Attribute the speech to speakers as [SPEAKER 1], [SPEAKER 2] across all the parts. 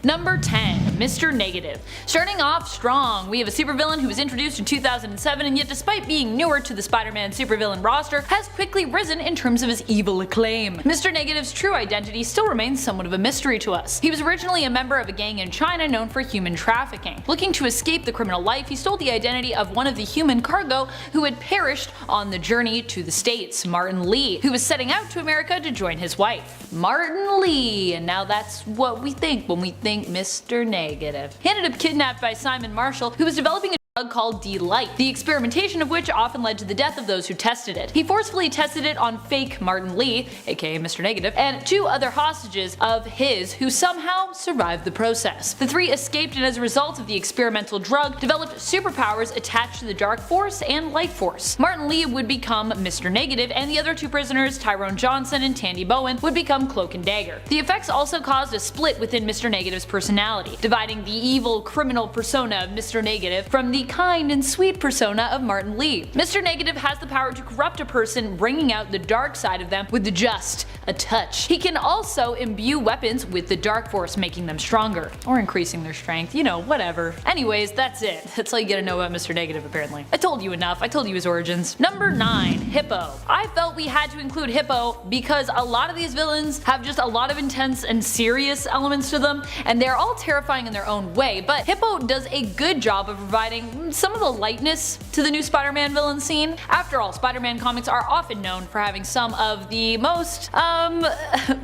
[SPEAKER 1] Number 10. Mr. Negative. Starting off strong, we have a supervillain who was introduced in 2007 and yet despite being newer to the Spider-Man supervillain roster, has quickly risen in terms of his evil acclaim. Mr. Negative's true identity still remains somewhat of a mystery to us. He was originally a member of a gang in China known for human trafficking. Looking to escape the criminal life, he stole the identity of one of the human cargo who had perished on the journey to the States, Martin Lee, who was setting out to America to join his wife. Martin Lee, and now that's what we think when we think Mr. Negative. He ended up kidnapped by Simon Marshall, who was developing a drug called D-Light, the experimentation of which often led to the death of those who tested it. He forcefully tested it on fake Martin Lee, aka Mr. Negative, and 2 other hostages of his who somehow survived the process. The 3 escaped and as a result of the experimental drug developed superpowers attached to the Dark Force and Light Force. Martin Lee would become Mr. Negative and the other 2 prisoners, Tyrone Johnson and Tandy Bowen, would become Cloak and Dagger. The effects also caused a split within Mr. Negative's personality, dividing the evil criminal persona of Mr. Negative from the kind and sweet persona of Martin Lee. Mr. Negative has the power to corrupt a person, bringing out the dark side of them with just a touch. He can also imbue weapons with the Dark Force, making them stronger, or increasing their strength, you know, whatever. Anyways, that's it. That's all you gotta know about Mr. Negative apparently. I told you enough, I told you his origins. Number 9. Hippo. I felt we had to include Hippo because a lot of these villains have just a lot of intense and serious elements to them, and they're all terrifying in their own way, but Hippo does a good job of providing some of the lightness to the new Spider-Man villain scene. After all, Spider-Man comics are often known for having some of the most,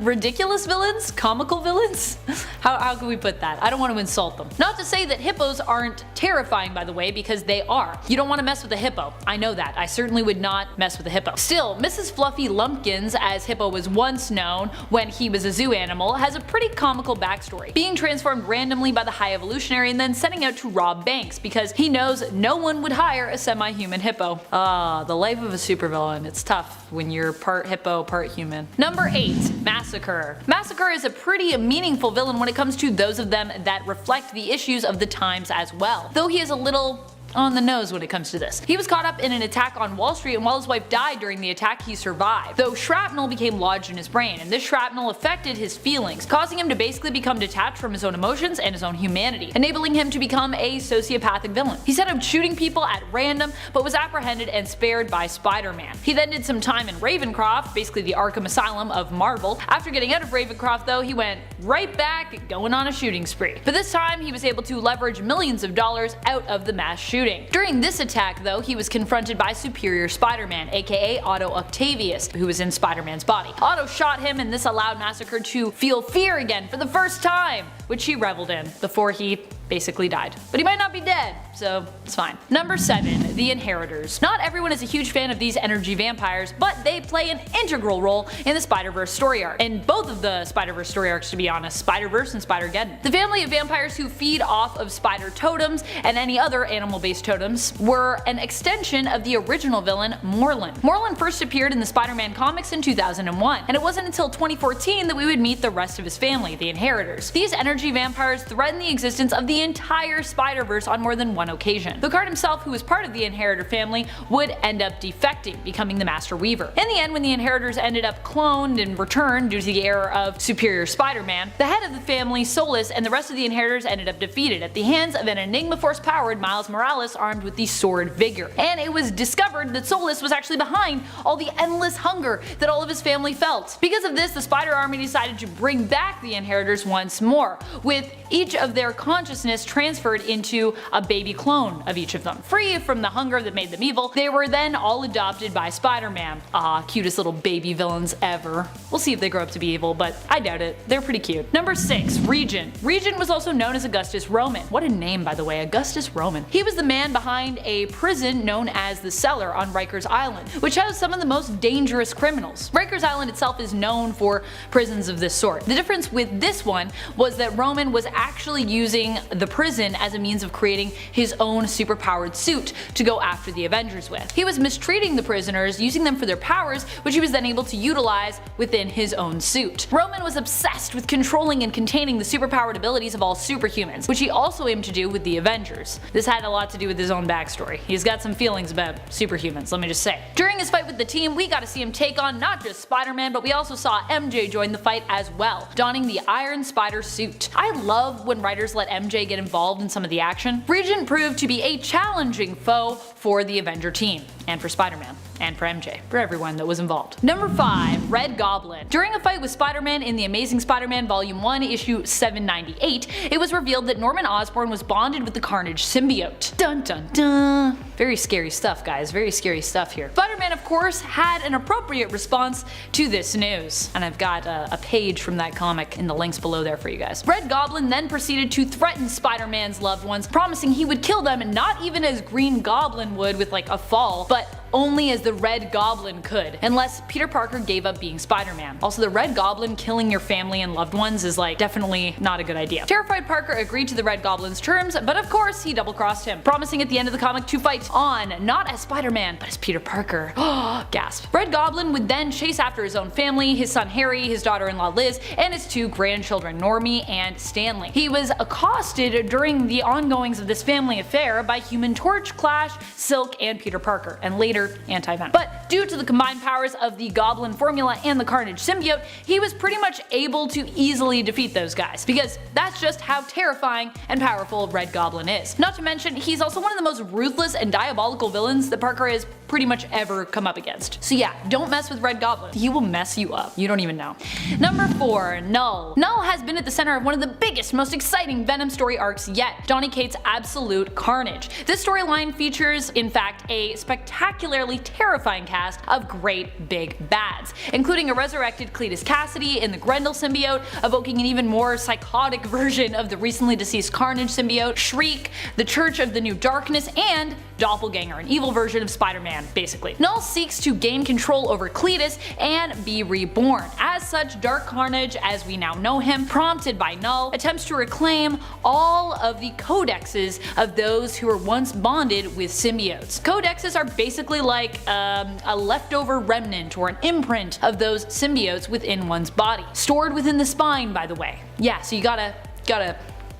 [SPEAKER 1] ridiculous villains? Comical villains? How can we put that? I don't want to insult them. Not to say that hippos aren't terrifying, by the way, because they are. You don't want to mess with a hippo. I know that. I certainly would not mess with a hippo. Still, Mrs. Fluffy Lumpkins, as Hippo was once known when he was a zoo animal, has a pretty comical backstory, being transformed randomly by the High Evolutionary and then setting out to rob banks because he knows no one would hire a semi-human hippo. The life of a supervillain. It's tough when you're part hippo, part human. Number 8. Massacre. Massacre is a pretty meaningful villain when it comes to those of them that reflect the issues of the times as well, though he is a little on the nose when it comes to this. He was caught up in an attack on Wall Street, and while his wife died during the attack, he survived, though shrapnel became lodged in his brain, and this shrapnel affected his feelings, causing him to basically become detached from his own emotions and his own humanity, enabling him to become a sociopathic villain. He set up shooting people at random, but was apprehended and spared by Spider-Man. He then did some time in Ravencroft, basically the Arkham Asylum of Marvel. After getting out of Ravencroft though, he went right back going on a shooting spree. But this time he was able to leverage millions of dollars out of the mass shooting. During this attack though, he was confronted by Superior Spider-Man, aka Otto Octavius, who was in Spider-Man's body. Otto shot him and this allowed Massacre to feel fear again for the first time, which he reveled in before he basically died. But he might not be dead, so it's fine. Number 7. The Inheritors. Not everyone is a huge fan of these energy vampires, but they play an integral role in the Spider-Verse story arc. And both of the Spider-Verse story arcs, to be honest, Spider-Verse and Spider-Geddon. The family of vampires who feed off of spider totems and any other animal-based totems were an extension of the original villain, Morlun. Morlun first appeared in the Spider-Man comics in 2001, and it wasn't until 2014 that we would meet the rest of his family, the Inheritors. These energy vampires threaten the existence of the entire Spider-Verse on more than one occasion. The Card himself, who was part of the Inheritor family, would end up defecting, becoming the Master Weaver. In the end, when the Inheritors ended up cloned and returned due to the error of Superior Spider-Man, the head of the family, Solus, and the rest of the Inheritors ended up defeated at the hands of an Enigma Force-powered Miles Morales armed with the Sword Vigor. And it was discovered that Solus was actually behind all the endless hunger that all of his family felt. Because of this, the Spider Army decided to bring back the Inheritors once more, with each of their consciousness transferred into a baby clone of each of them. Free from the hunger that made them evil, they were then all adopted by Spider-Man. Ah, cutest little baby villains ever. We'll see if they grow up to be evil, but I doubt it. They're pretty cute. Number 6. Regent. Regent was also known as Augustus Roman. What a name, by the way, Augustus Roman. He was the man behind a prison known as the Cellar on Rikers Island, which housed some of the most dangerous criminals. Rikers Island itself is known for prisons of this sort. The difference with this one was that Roman was actually using the prison as a means of creating his own superpowered suit to go after the Avengers with. He was mistreating the prisoners, using them for their powers, which he was then able to utilize within his own suit. Roman was obsessed with controlling and containing the superpowered abilities of all superhumans, which he also aimed to do with the Avengers. This had a lot to do with his own backstory. He's got some feelings about superhumans, let me just say. During his fight with the team, we got to see him take on not just Spider-Man, but we also saw MJ join the fight as well, donning the Iron Spider suit. I love when writers let MJ get involved in some of the action. Regent proved to be a challenging foe for the Avenger team, and for Spider-Man, and for MJ, for everyone that was involved. Number 5. Red Goblin. During a fight with Spider-Man in the Amazing Spider-Man Volume 1, issue 798, it was revealed that Norman Osborn was bonded with the Carnage symbiote. Dun dun dun. Very scary stuff, guys, very scary stuff here. Spider-Man, of course, had an appropriate response to this news, and I've got a page from that comic in the links below there for you guys. Red Goblin then proceeded to threaten Spider-Man's loved ones, promising he would kill them, not even as Green Goblin would with like a fall, but only as the Red Goblin could, unless Peter Parker gave up being Spider-Man. Also, the Red Goblin killing your family and loved ones is like definitely not a good idea. Terrified Parker agreed to the Red Goblin's terms, but of course he double-crossed him, promising at the end of the comic to fight on, not as Spider-Man, but as Peter Parker. Gasp. Red Goblin would then chase after his own family, his son Harry, his daughter-in-law Liz, and his 2 grandchildren Normie and Stanley. He was accosted during the ongoings of this family affair by Human Torch, Clash, Silk, and Peter Parker, and later Anti-Venom. But due to the combined powers of the Goblin formula and the Carnage symbiote, he was pretty much able to easily defeat those guys, because that's just how terrifying and powerful Red Goblin is. Not to mention, he's also one of the most ruthless and diabolical villains that Parker has pretty much ever come up against. So yeah, don't mess with Red Goblin. He will mess you up. You don't even know. Number 4. Null. Null has been at the center of one of the biggest, most exciting Venom story arcs yet, Donny Cates' Absolute Carnage. This storyline features, in fact, a spectacularly terrifying cast of great big bads, including a resurrected Cletus Cassidy in the Grendel symbiote, evoking an even more psychotic version of the recently deceased Carnage symbiote, Shriek, the Church of the New Darkness, and Doppelganger, an evil version of Spider-Man, basically. Null seeks to gain control over Cletus and be reborn. As such, Dark Carnage, as we now know him, prompted by Null, attempts to reclaim all of the codexes of those who were once bonded with symbiotes. Codexes are basically like a leftover remnant or an imprint of those symbiotes within one's body. Stored within the spine, by the way. Yeah, so you gotta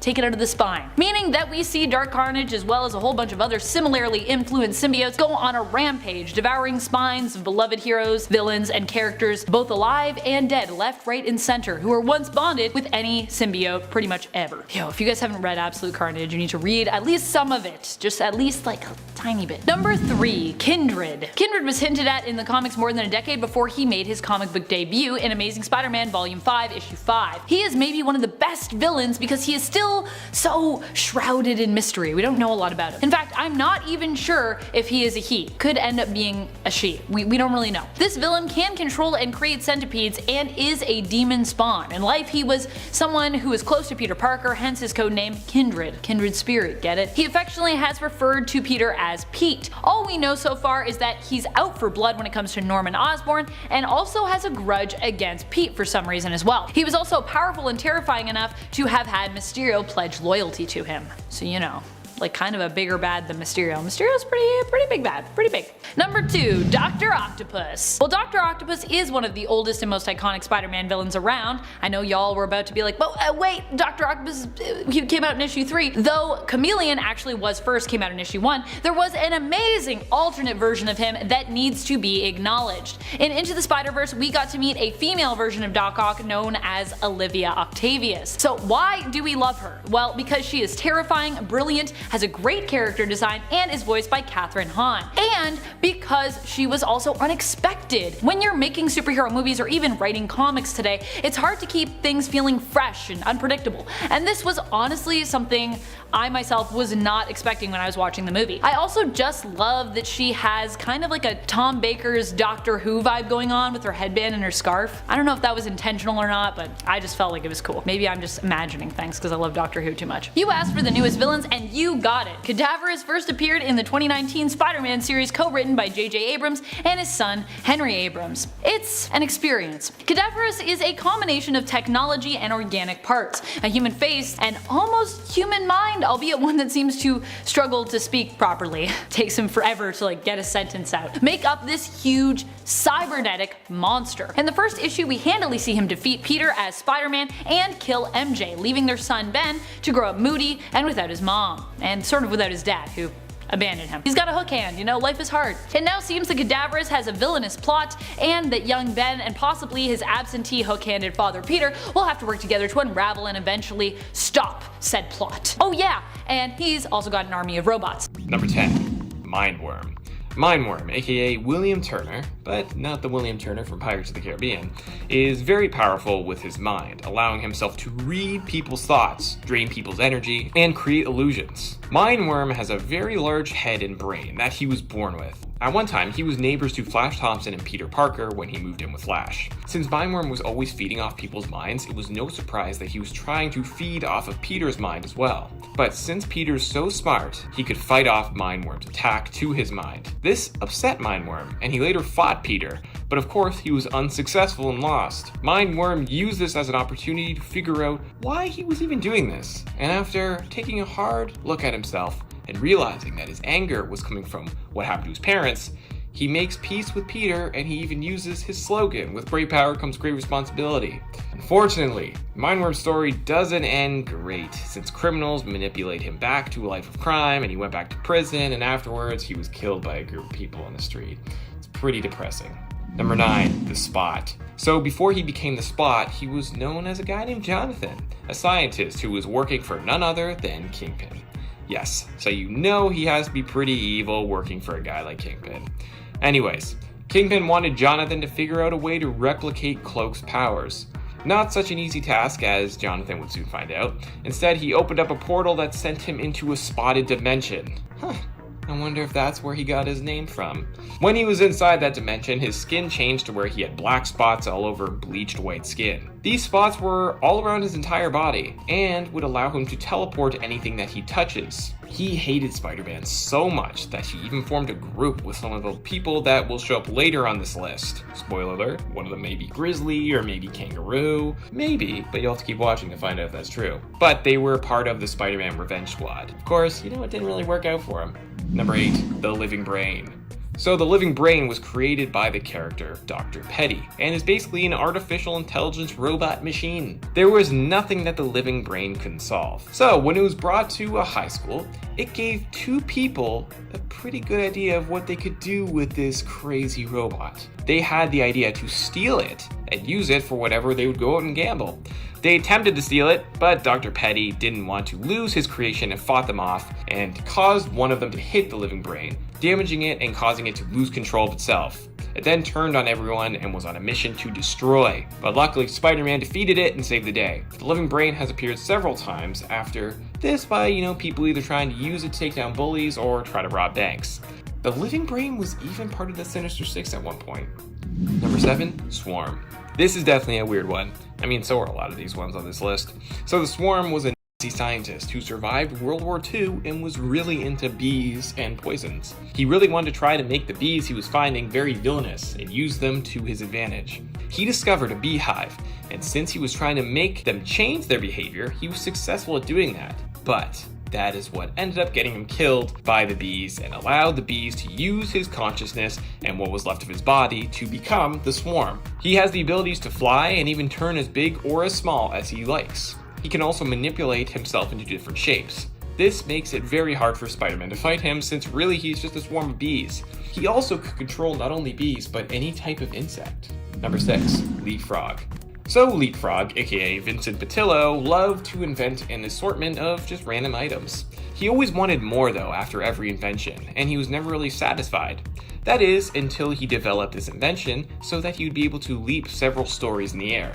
[SPEAKER 1] take it out of the spine. Meaning that we see Dark Carnage as well as a whole bunch of other similarly influenced symbiotes go on a rampage, devouring spines of beloved heroes, villains, and characters both alive and dead, left, right, and center, who were once bonded with any symbiote pretty much ever. Yo, if you guys haven't read Absolute Carnage, you need to read at least some of it. Just at least like a tiny bit. Number 3. Kindred. Kindred was hinted at in the comics more than a decade before he made his comic book debut in Amazing Spider-Man Volume 5, Issue 5. He is maybe one of the best villains because he is still so shrouded in mystery. We don't know a lot about him. In fact, I'm not even sure if he is a he. Could end up being a she. We don't really know. This villain can control and create centipedes and is a demon spawn. In life, he was someone who is close to Peter Parker, hence his codename Kindred. Kindred spirit, get it? He affectionately has referred to Peter as Pete. All we know so far is that he's out for blood when it comes to Norman Osborn, and also has a grudge against Pete for some reason as well. He was also powerful and terrifying enough to have had Mysterio pledge loyalty to him. So you know, like kind of a bigger bad than Mysterio. Mysterio's pretty big bad, pretty big. Number 2, Dr. Octopus. Well, Dr. Octopus is one of the oldest and most iconic Spider-Man villains around. I know y'all were about to be like, but wait, Dr. Octopus he came out in issue 3. Though Chameleon actually was first, came out in issue 1, there was an amazing alternate version of him that needs to be acknowledged. In Into the Spider-Verse, we got to meet a female version of Doc Ock known as Olivia Octavius. So why do we love her? Well, because she is terrifying, brilliant, has a great character design, and is voiced by Kathryn Hahn. And because she was also unexpected. When you're making superhero movies or even writing comics today, it's hard to keep things feeling fresh and unpredictable. And this was honestly something I myself was not expecting when I was watching the movie. I also just love that she has kind of like a Tom Baker's Doctor Who vibe going on with her headband and her scarf. I don't know if that was intentional or not, but I just felt like it was cool. Maybe I'm just imagining things because I love Doctor Who too much. You asked for the newest villains and you you've got it. Cadaverous first appeared in the 2019 Spider-Man series co-written by J.J. Abrams and his son Henry Abrams. It's an experience. Cadaverous is a combination of technology and organic parts, a human face, and almost human mind, albeit one that seems to struggle to speak properly. Takes him forever to get a sentence out. Make up this huge cybernetic monster. In the first issue, we handily see him defeat Peter as Spider-Man and kill MJ, leaving their son Ben to grow up moody and without his mom, and sort of without his dad, who abandoned him. He's got a hook hand, life is hard. It now seems that Cadaverous has a villainous plot, and that young Ben and possibly his absentee hook-handed father Peter will have to work together to unravel and eventually stop said plot. Oh yeah, and he's also got an army of robots.
[SPEAKER 2] Number 10. MINDWORM. MINDWORM, aka William Turner, but not the William Turner from Pirates of the Caribbean, is very powerful with his mind, allowing himself to read people's thoughts, drain people's energy, and create illusions. MINDWORM has a very large head and brain that he was born with. At one time, he was neighbors to Flash Thompson and Peter Parker when he moved in with Flash. Since MINDWORM was always feeding off people's minds, it was no surprise that he was trying to feed off of Peter's mind as well. But since Peter's so smart, he could fight off MINDWORM's attack to his mind. This upset MINDWORM, and he later fought Peter, but of course he was unsuccessful and lost. MINDWORM used this as an opportunity to figure out why he was even doing this, and after taking a hard look at himself, and realizing that his anger was coming from what happened to his parents, he makes peace with Peter, and he even uses his slogan, "With great power comes great responsibility." Unfortunately, MINDWORM's story doesn't end great, since criminals manipulate him back to a life of crime, and he went back to prison, and afterwards he was killed by a group of people on the street. It's pretty depressing. Number 9. The Spot. So before he became the Spot, he was known as a guy named Jonathan, a scientist who was working for none other than Kingpin. Yes, so he has to be pretty evil working for a guy like Kingpin. Anyways, Kingpin wanted Jonathan to figure out a way to replicate Cloak's powers. Not such an easy task, as Jonathan would soon find out. Instead, he opened up a portal that sent him into a spotted dimension. I wonder if that's where he got his name from. When he was inside that dimension, his skin changed to where he had black spots all over bleached white skin. These spots were all around his entire body, and would allow him to teleport anything that he touches. He hated Spider-Man so much that he even formed a group with some of the people that will show up later on this list. Spoiler alert, one of them may be Grizzly or maybe Kangaroo. Maybe, but you'll have to keep watching to find out if that's true. But they were part of the Spider-Man Revenge Squad. Of course, it didn't really work out for him. Number 8. The Living Brain. So the Living Brain was created by the character Dr. Petty, and is basically an artificial intelligence robot machine. There was nothing that the Living Brain couldn't solve. So when it was brought to a high school, it gave 2 people a pretty good idea of what they could do with this crazy robot. They had the idea to steal it and use it for whatever they would go out and gamble. They attempted to steal it, but Dr. Petty didn't want to lose his creation and fought them off, and caused one of them to hit the Living Brain, damaging it and causing it to lose control of itself. It then turned on everyone and was on a mission to destroy, but luckily Spider-Man defeated it and saved the day. The Living Brain has appeared several times after this by, people either trying to use it to take down bullies or try to rob banks. The Living Brain was even part of the Sinister Six at one point. Number 7. Swarm. This is definitely a weird one. So are a lot of these ones on this list. So the Swarm was a Nazi scientist who survived World War II and was really into bees and poisons. He really wanted to try to make the bees he was finding very villainous and use them to his advantage. He discovered a beehive, and since he was trying to make them change their behavior, he was successful at doing that. But that is what ended up getting him killed by the bees and allowed the bees to use his consciousness and what was left of his body to become the Swarm. He has the abilities to fly and even turn as big or as small as he likes. He can also manipulate himself into different shapes. This makes it very hard for Spider-Man to fight him, since really he's just a swarm of bees. He also could control not only bees, but any type of insect. Number 6. Leapfrog. So Leapfrog, aka Vincent Patillo, loved to invent an assortment of just random items. He always wanted more though after every invention, and he was never really satisfied. That is, until he developed this invention so that he would be able to leap several stories in the air.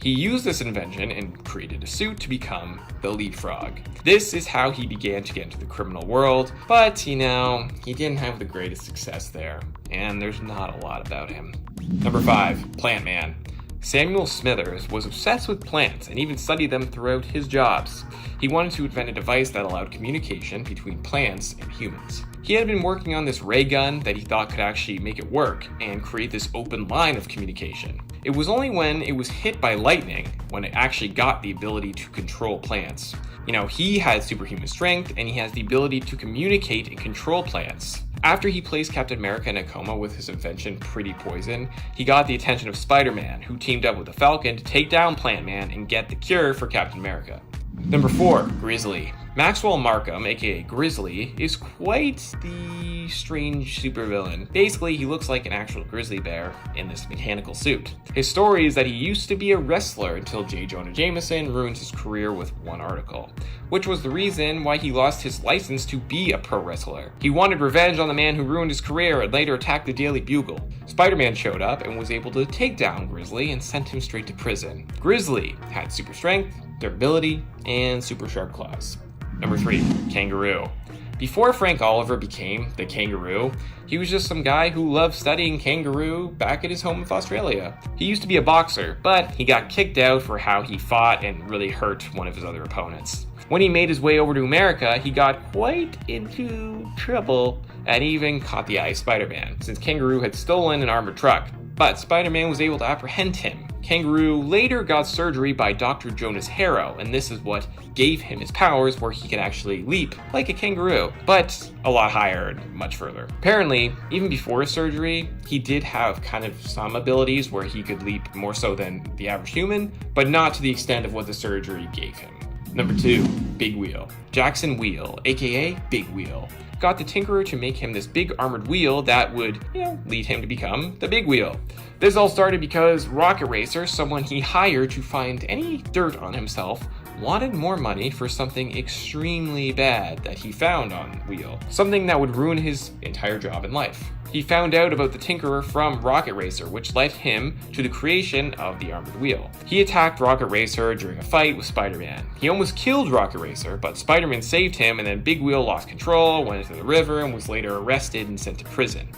[SPEAKER 2] He used this invention and created a suit to become the Leapfrog. This is how he began to get into the criminal world, but he didn't have the greatest success there, and there's not a lot about him. Number 5. PLANTMAN. Samuel Smithers was obsessed with plants and even studied them throughout his jobs. He wanted to invent a device that allowed communication between plants and humans. He had been working on this ray gun that he thought could actually make it work and create this open line of communication. It was only when it was hit by lightning when it actually got the ability to control plants. You know, he had superhuman strength and he has the ability to communicate and control plants. After he placed Captain America in a coma with his invention Pretty Poison, he got the attention of Spider-Man, who teamed up with the Falcon to take down PLANTMAN and get the cure for Captain America. Number 4, Grizzly. Maxwell Markham, aka Grizzly, is quite the strange supervillain. Basically, he looks like an actual grizzly bear in this mechanical suit. His story is that he used to be a wrestler until J. Jonah Jameson ruined his career with one article, which was the reason why he lost his license to be a pro wrestler. He wanted revenge on the man who ruined his career and later attacked the Daily Bugle. Spider-Man showed up and was able to take down Grizzly and sent him straight to prison. Grizzly had super strength, durability, and super sharp claws. Number 3, Kangaroo. Before Frank Oliver became the Kangaroo, he was just some guy who loved studying kangaroo back at his home in Australia. He used to be a boxer, but he got kicked out for how he fought and really hurt one of his other opponents. When he made his way over to America, he got quite into trouble and even caught the eye of Spider-Man, since Kangaroo had stolen an armored truck. But Spider-Man was able to apprehend him. Kangaroo later got surgery by Dr. Jonas Harrow, and this is what gave him his powers where he could actually leap like a kangaroo, but a lot higher and much further. Apparently, even before his surgery, he did have kind of some abilities where he could leap more so than the average human, but not to the extent of what the surgery gave him. Number 2, Big Wheel. Jackson Wheel, aka Big Wheel, got the Tinkerer to make him this big armored wheel that would, lead him to become the Big Wheel. This all started because Rocket Racer, someone he hired to find any dirt on himself, wanted more money for something extremely bad that he found on Wheel, something that would ruin his entire job in life. He found out about the Tinkerer from Rocket Racer, which led him to the creation of the armored wheel. He attacked Rocket Racer during a fight with Spider-Man. He almost killed Rocket Racer, but Spider-Man saved him, and then Big Wheel lost control, went into the river, and was later arrested and sent to prison.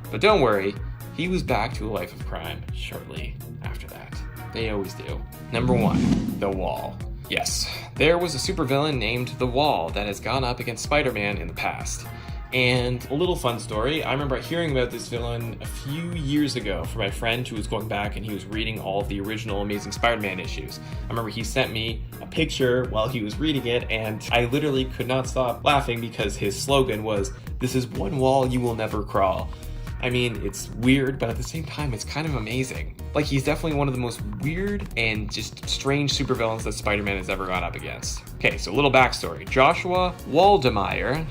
[SPEAKER 2] But don't worry, he was back to a life of crime shortly after that. They always do. Number 1, The Wall. Yes, there was a supervillain named The Wall that has gone up against Spider-Man in the past. And a little fun story, I remember hearing about this villain a few years ago from my friend who was going back and he was reading all of the original Amazing Spider-Man issues. I remember he sent me a picture while he was reading it, and I literally could not stop laughing because his slogan was, "This is one wall you will never crawl." I mean, it's weird, but at the same time, it's kind of amazing. Like, he's definitely one of the most weird and just strange supervillains that Spider-Man has ever gone up against. Okay, so a little backstory. Joshua Waldemeier,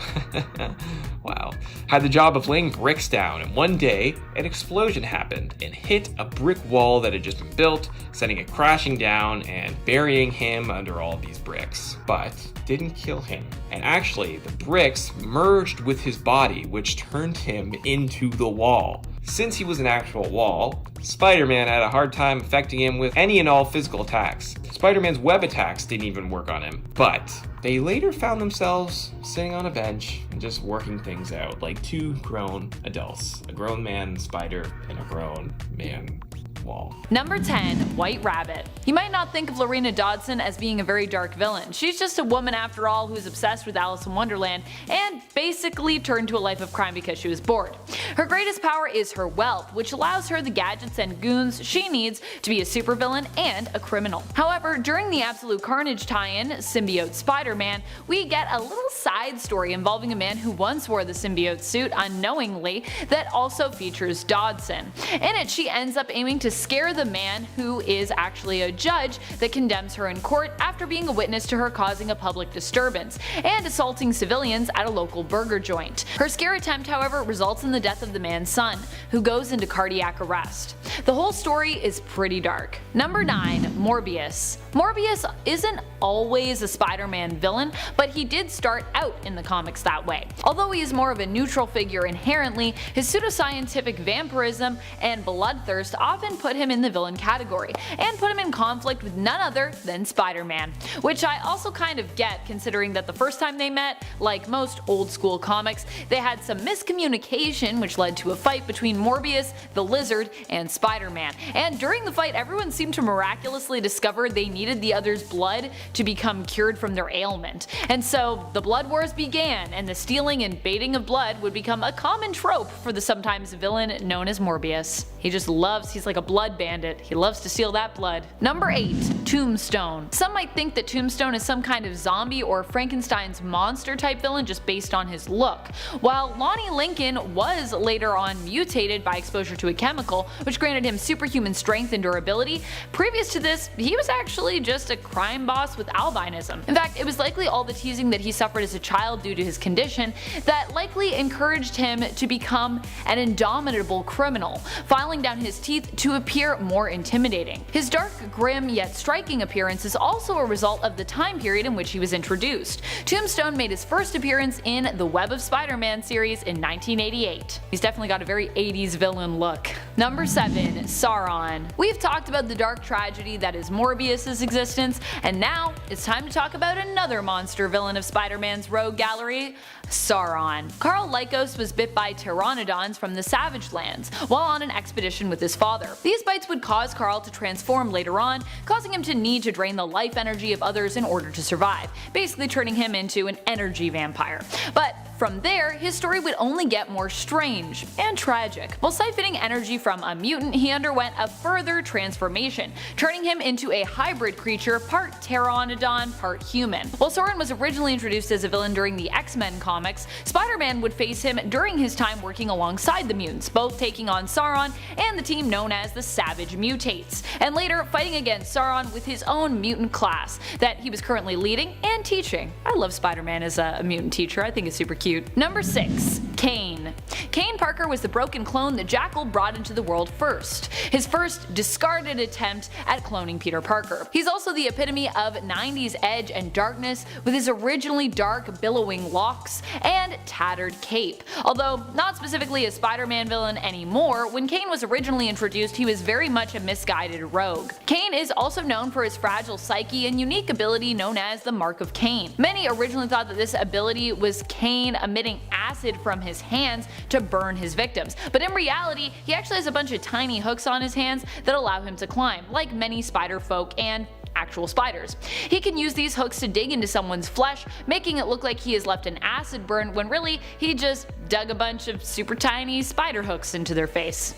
[SPEAKER 2] wow, had the job of laying bricks down, and one day, an explosion happened and hit a brick wall that had just been built, sending it crashing down and burying him under all of these bricks. But didn't kill him. And actually, the bricks merged with his body, which turned him into the wall. Since he was an actual wall, Spider-Man had a hard time affecting him with any and all physical attacks. Spider-Man's web attacks didn't even work on him. But they later found themselves sitting on a bench and just working things out like two grown adults. A grown man spider and a grown man wall.
[SPEAKER 1] Number 10, White Rabbit. You might not think of Lorena Dodson as being a very dark villain. She's just a woman after all who's obsessed with Alice in Wonderland and basically turned to a life of crime because she was bored. Her greatest power is her wealth, which allows her the gadgets and goons she needs to be a supervillain and a criminal. However, during the Absolute Carnage tie-in, Symbiote Spider-Man, we get a little side story involving a man who once wore the symbiote suit unknowingly that also features Dodson. In it, she ends up aiming to scare the man who is actually a judge that condemns her in court after being a witness to her causing a public disturbance and assaulting civilians at a local burger joint. Her scare attempt, however, results in the death of the man's son, who goes into cardiac arrest. The whole story is pretty dark. Number 9, Morbius. Morbius isn't always a Spider-Man villain, but he did start out in the comics that way. Although he is more of a neutral figure inherently, his pseudoscientific vampirism and bloodthirst often put him in the villain category, and put him in conflict with none other than Spider-Man. Which I also kind of get, considering that the first time they met, like most old school comics, they had some miscommunication which led to a fight between Morbius, the Lizard, and Spider-Man. And during the fight, everyone seemed to miraculously discover they needed the other's blood to become cured from their ailment. And so the blood wars began, and the stealing and baiting of blood would become a common trope for the sometimes villain known as Morbius. He's like a blood bandit. He loves to steal that blood. Number 8. Tombstone. Some might think that Tombstone is some kind of zombie or Frankenstein's monster type villain just based on his look. While Lonnie Lincoln was later on mutated by exposure to a chemical, which granted him superhuman strength and durability, previous to this, he was actually just a crime boss with albinism. In fact, it was likely all the teasing that he suffered as a child due to his condition that likely encouraged him to become an indomitable criminal, filing down his teeth to appear more intimidating. His dark, grim, yet striking appearance is also a result of the time period in which he was introduced. Tombstone made his first appearance in the Web of Spider-Man series in 1988. He's definitely got a very 80s villain look. Number 7. Sauron. We've talked about the dark tragedy that is Morbius' existence, and now it's time to talk about another monster villain of Spider-Man's rogue gallery, Sauron. Carl Lycos was bit by pteranodons from the Savage Lands while on an expedition with his father. These bites would cause Carl to transform later on, causing him to need to drain the life energy of others in order to survive, basically turning him into an energy vampire. But from there, his story would only get more strange and tragic. While siphoning energy from a mutant, he underwent a further transformation, turning him into a hybrid creature, part pteranodon, part human. While Sauron was originally introduced as a villain during the X-Men comics, Spider-Man would face him during his time working alongside the mutants, both taking on Sauron and the team known as the Savage Mutates, and later fighting against Sauron with his own mutant class that he was currently leading and teaching. I love Spider-Man as a mutant teacher, I think it's super cute. Number 6. KAINE. KAINE Parker was the broken clone that Jackal brought into the world first, his first discarded attempt at cloning Peter Parker. He's also the epitome of 90s edge and darkness with his originally dark billowing locks and tattered cape. Although not specifically a Spider-Man villain anymore, when KAINE was originally introduced he was very much a misguided rogue. KAINE is also known for his fragile psyche and unique ability known as the Mark of Cain. Many originally thought that this ability was Cain emitting acid from his hands to burn his victims, but in reality he actually has a bunch of tiny hooks on his hands that allow him to climb, like many spider folk and actual spiders. He can use these hooks to dig into someone's flesh, making it look like he has left an acid burn when really he just dug a bunch of super tiny spider hooks into their face.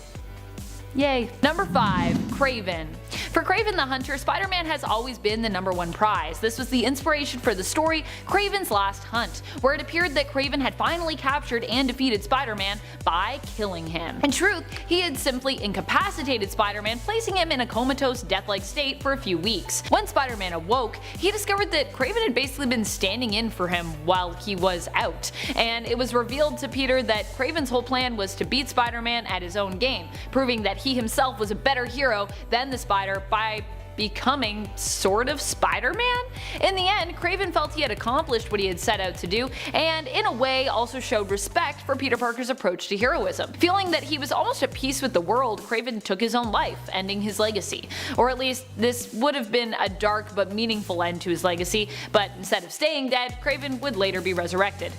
[SPEAKER 1] Yay. Number 5. KRAVEN. For KRAVEN the Hunter, Spider-Man has always been the #1 prize. This was the inspiration for the story KRAVEN's Last Hunt, where it appeared that KRAVEN had finally captured and defeated Spider-Man by killing him. In truth, he had simply incapacitated Spider-Man, placing him in a comatose, death-like state for a few weeks. When Spider-Man awoke, he discovered that KRAVEN had basically been standing in for him while he was out, and it was revealed to Peter that KRAVEN's whole plan was to beat Spider-Man at his own game, proving that he himself was a better hero than the Spider by becoming sort of Spider-Man? In the end, KRAVEN felt he had accomplished what he had set out to do, and in a way also showed respect for Peter Parker's approach to heroism. Feeling that he was almost at peace with the world, KRAVEN took his own life, ending his legacy. Or at least this would have been a dark but meaningful end to his legacy, but instead of staying dead, KRAVEN would later be resurrected.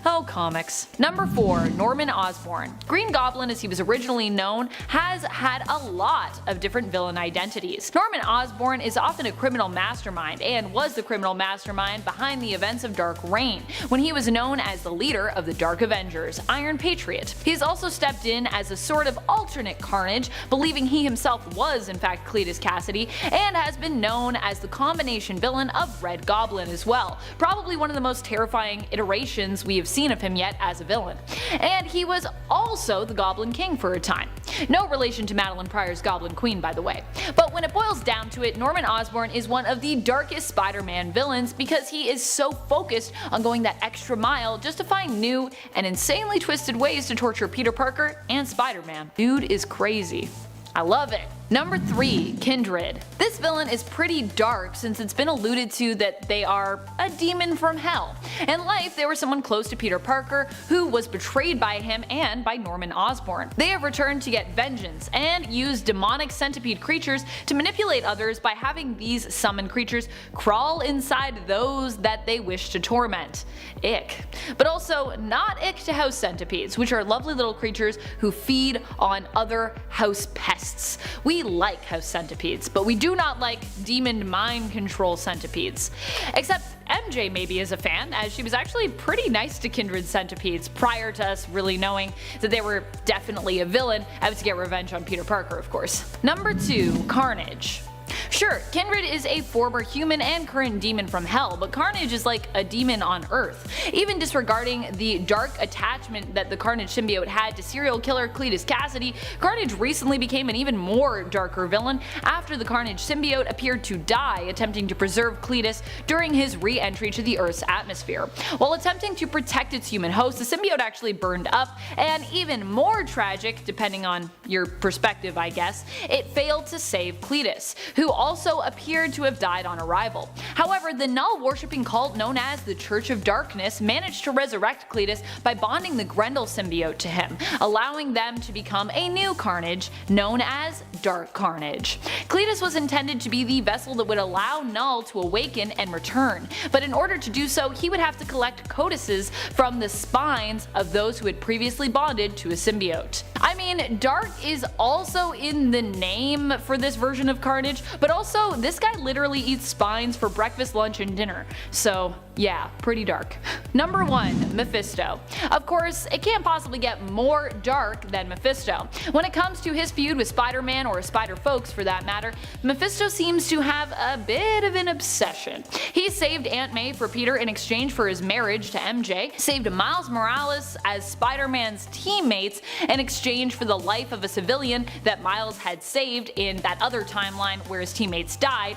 [SPEAKER 1] Oh, comics. Number 4. Norman Osborn. Green Goblin, as he was originally known, has had a lot of different villain identities. Norman Osborn is often a criminal mastermind, and was the criminal mastermind behind the events of Dark Reign, when he was known as the leader of the Dark Avengers, Iron Patriot. He's also stepped in as a sort of alternate Carnage, believing he himself was in fact Cletus Cassidy, and has been known as the combination villain of Red Goblin as well, probably one of the most terrifying iterations we have seen of him yet as a villain. And he was also the Goblin King for a time. No relation to Madeline Pryor's Goblin Queen, by the way. But when it boils down to it, Norman Osborn is one of the darkest Spider-Man villains because he is so focused on going that extra mile just to find new and insanely twisted ways to torture Peter Parker and Spider-Man. Dude is crazy. I love it. Number 3. Kindred. This villain is pretty dark since it's been alluded to that they are a demon from hell. In life, they were someone close to Peter Parker who was betrayed by him and by Norman Osborn. They have returned to get vengeance and use demonic centipede creatures to manipulate others by having these summoned creatures crawl inside those that they wish to torment. Ick. But also not ick to house centipedes, which are lovely little creatures who feed on other house pests. We like house centipedes, but we do not like demon mind control centipedes. Except MJ maybe is a fan, as she was actually pretty nice to Kindred centipedes prior to us really knowing that they were definitely a villain out to get revenge on Peter Parker, of course. Number 2. Carnage. Sure, Kindred is a former human and current demon from hell, but Carnage is like a demon on Earth. Even disregarding the dark attachment that the Carnage symbiote had to serial killer Cletus Cassidy, Carnage recently became an even more darker villain after the Carnage symbiote appeared to die attempting to preserve Cletus during his re-entry to the Earth's atmosphere. While attempting to protect its human host, the symbiote actually burned up, and even more tragic, depending on your perspective I guess, it failed to save Cletus, who also appeared to have died on arrival. However, the Null-worshipping cult known as the Church of Darkness managed to resurrect Cletus by bonding the Grendel symbiote to him, allowing them to become a new Carnage known as Dark Carnage. Cletus was intended to be the vessel that would allow Null to awaken and return, but in order to do so he would have to collect codices from the spines of those who had previously bonded to a symbiote. I mean, Dark is also in the name for this version of Carnage, but also this guy literally eats spines for breakfast, lunch, and dinner. So yeah, pretty dark. Number 1. Mephisto. Of course, it can't possibly get more dark than Mephisto. When it comes to his feud with Spider-Man, or Spider-Folks for that matter, Mephisto seems to have a bit of an obsession. He saved Aunt May for Peter in exchange for his marriage to MJ, saved Miles Morales as Spider-Man's teammates in exchange for the life of a civilian that Miles had saved in that other timeline where his teammates died,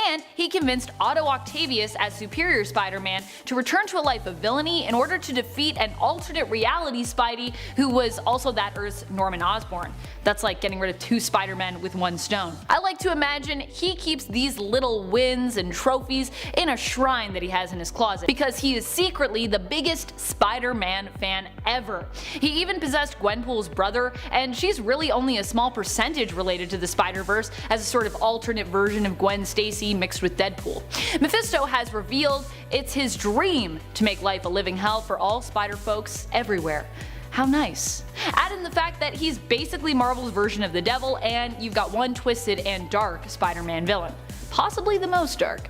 [SPEAKER 1] and he convinced Otto Octavius as Superior Spider-Man to return to a life of villainy in order to defeat an alternate reality Spidey who was also that Earth's Norman Osborn. That's like getting rid of 2 Spider-Men with 1 stone. I like to imagine he keeps these little wins and trophies in a shrine that he has in his closet, because he is secretly the biggest Spider-Man fan ever. He even possessed Gwenpool's brother, and she's really only a small percentage related to the Spider-Verse as a sort of alternate version of Gwen Stacy mixed with Deadpool. Mephisto has revealed it's his dream to make life a living hell for all Spider-Folks everywhere. How nice. Add in the fact that he's basically Marvel's version of the devil, and you've got one twisted and dark Spider-Man villain. Possibly the most dark.